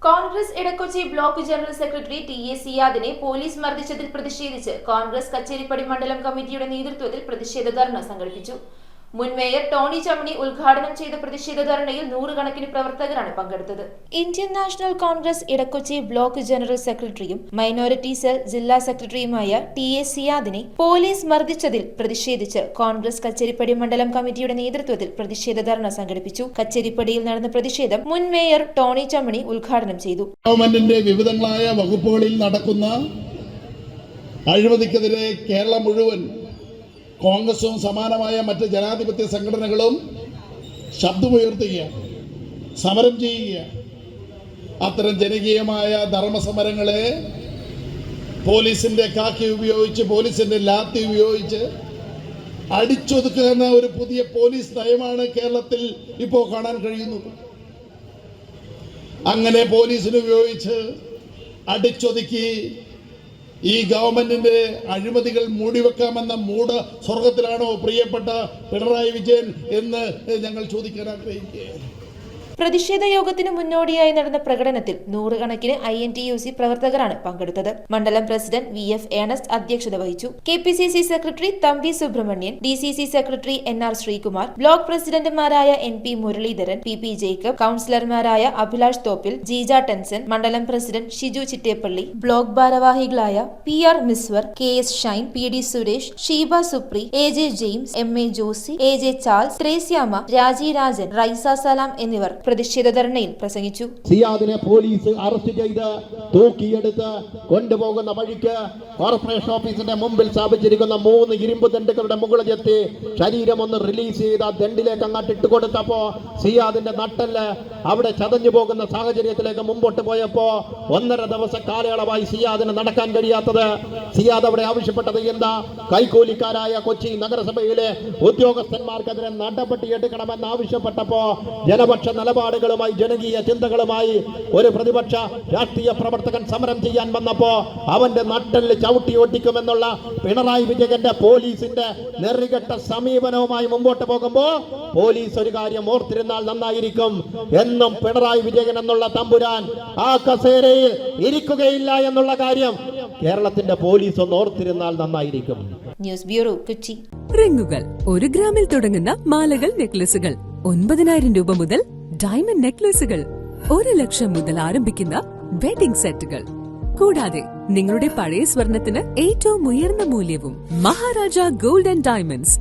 Congress Edakochi block general secretary T A. സിയാദിനെ police മർദ്ദിച്ചതിൽ പ്രതിഷേധിച്ച് കോൺഗ്രസ് കച്ചേരിപ്പടി മണ്ഡലം കമ്മിറ്റിയുടെ നേതൃത്വത്തിൽ പ്രതിഷേധ ധർണ സംഘടിപ്പിച്ചു. മുൻ മേയർ ടോണി ചമ്മണി ഉദ്ഘാടനം ചെയ്ത പ്രതിഷേധ ധർണയിൽ നൂറുകണക്കിന് പ്രവർത്തകരാണ് പങ്കെടുത്തത്. Indian national Congress Edakochi block general സെക്രട്ടറിയും മൈനോറിറ്റി സെൽ ജില്ലാ സെക്രട്ടറിയുമായ ടി.എ. സിയാദിനെ പോലീസ് മർദ്ദിച്ചതിൽ പ്രതിഷേധിച്ച് കോൺഗ്രസ് കച്ചേരിപ്പടി മണ്ഡലം കമ്മിറ്റിയുടെ നേതൃത്വത്തിൽ പ്രതിഷേധ ധർണ സംഘടിപ്പിച്ചു. കച്ചേരിപ്പടിയിൽ നടന്ന പ്രതിഷേധം മുൻ മേയർ ടോണി ചമ്മണി ഉദ്ഘാടനം ചെയ്തു. ഗവൺമെന്റിന്റെ വിവിധങ്ങളായ വകുപ്പുകളിൽ നടക്കുന്ന അഴിമതിക്കെതിരെ കേരളം മുഴുവൻ കോൺഗ്രസും സമാനമായ മറ്റ് ജനാധിപത്യ സംഘടനകളും ശബ്ദമുയർത്തുകയാണ്, സമരം ചെയ്യുകയാണ്. അത്തരം ജനകീയമായ ധർമ്മസമരങ്ങളെ പോലീസിന്റെ കാക്കി ഉപയോഗിച്ച്, പോലീസിന്റെ ലാത്തി ഉപയോഗിച്ച് അടിച്ചൊതുക്കുക എന്ന ഒരു പുതിയ പോലീസ് നയമാണ് കേരളത്തിൽ ഇപ്പോൾ കാണാൻ കഴിയുന്നത്. അങ്ങനെ പോലീസിനെ ഉപയോഗിച്ച് അടിച്ചൊതുക്കി ഈ ഗവൺമെന്റിന്റെ അഴിമതികൾ മൂടിവെക്കാമെന്ന മൂഢ സ്വർഗത്തിലാണോ പ്രിയപ്പെട്ട പിണറായി വിജയൻ എന്ന് ഞങ്ങൾ ചോദിക്കാൻ ആഗ്രഹിക്കുകയാണ്. പ്രതിഷേധ യോഗത്തിന് മുന്നോടിയായി നടന്ന പ്രകടനത്തിൽ നൂറുകണക്കിന് INTUC പ്രവർത്തകരാണ് പങ്കെടുത്തത്. മണ്ഡലം പ്രസിഡന്റ് VF ഏണസ്റ്റ് അധ്യക്ഷത വഹിച്ചു. KPCC secretary Thampi Subramanian, DCC secretary NR Sreekumar, block പ്രസിഡന്റുമാരായ NP മുരളീധരൻ, PP ജേക്കബ്, കൌൺസിലർമാരായ അഭിലാഷ് തോപ്പിൽ, ജീജ ടെൻസൻ, മണ്ഡലം പ്രസിഡന്റ് ഷിജു ചിറ്റേപ്പള്ളി, ബ്ലോക്ക് ഭാരവാഹികളായ PR Miswar, KS Shine, PD Suresh, Sheeba Supri, AJ James, MA Josy, AJ Charles, Threasiamma, Raji Rajan, rhiza സലാം എന്നിവർ പ്രതിഷേധ ധർണയിൽ പ്രസംഗിച്ചു. സിയാദിനെ പോലീസ് അറസ്റ്റ് ചെയ്ത് തൂക്കിയെടുത്ത് കൊണ്ടുപോകുന്ന വഴിക്ക് കോർപ്പറേഷൻ ഓഫീസിന്റെ മുമ്പിൽ സ്ഥാപിച്ചിരിക്കുന്ന 3 ഇരുമ്പ് ദണ്ടുകളുടെ മുകളിലെത്തി ശരീരം ഒന്ന് റിലീസ് ചെയ്ത് ആ ദണ്ടിലേക്ക് അങ്ങോട്ട് ഇട്ടുകൊടുത്തപ്പോ സിയാദിന്റെ നട്ടല് അവിടെ ചതഞ്ഞു പോകുന്ന സാഹചര്യത്തിലേക്ക് മുമ്പോട്ട് പോയപ്പോ 1.5 ദിവസ കാലയളവായി സിയാദിന് നടക്കാൻ കഴിയാത്തത്. സിയാദ് അവിടെ ആവശ്യപ്പെട്ടത് എന്താ? കൈക്കൂലിക്കാരായ കൊച്ചി നഗരസഭയിലെ ഉദ്യോഗസ്ഥന്മാർക്കെതിരെ നടപടിയെടുക്കണമെന്ന് ആവശ്യപ്പെട്ടപ്പോ ജനപക്ഷ നിലപാടുകളുമായി, ജനകീയ ചിന്തകളുമായി ഒരു പ്രതിപക്ഷ രാഷ്ട്രീയ പ്രവർത്തകൻ സമരം ചെയ്യാൻ വന്നപ്പോ അവന്റെ നട്ടല് ചവിട്ടി ഒട്ടിക്കുമെന്നുള്ള പിണറായി വിജയന്റെ പോലീസിന്റെ നെറികെട്ട സമീപനവുമായി മുമ്പോട്ട് പോകുമ്പോ പോലീസ് ഒരു കാര്യം ഓർത്തിരുന്നാൽ നന്നായിരിക്കും. എന്നും പിണറായി വിജയൻ എന്നുള്ള തമ്പുരാൻ ആ കസേരയിൽ ഇരിക്കുകയില്ല എന്നുള്ള കാര്യം കേരളത്തിന്റെ പോലീസ് ഒന്ന് ഓർത്തിരുന്നാൽ നന്നായിരിക്കും. News bureau, Kochi. റിങ്ങുകൾ 1 ഗ്രാമിൽ തുടങ്ങുന്ന മാലകൾ, നെക്ലസുകൾ 9,000 രൂപ മുതൽ ഡയമണ്ട് നെക്ലസുകൾ 1 ലക്ഷം മുതൽ ആരംഭിക്കുന്ന വെഡിംഗ് സെറ്റുകൾ, കൂടാതെ നിങ്ങളുടെ പഴയ സ്വർണത്തിന് ഏറ്റവും ഉയർന്ന മൂല്യവും. Maharaja gold and diamonds,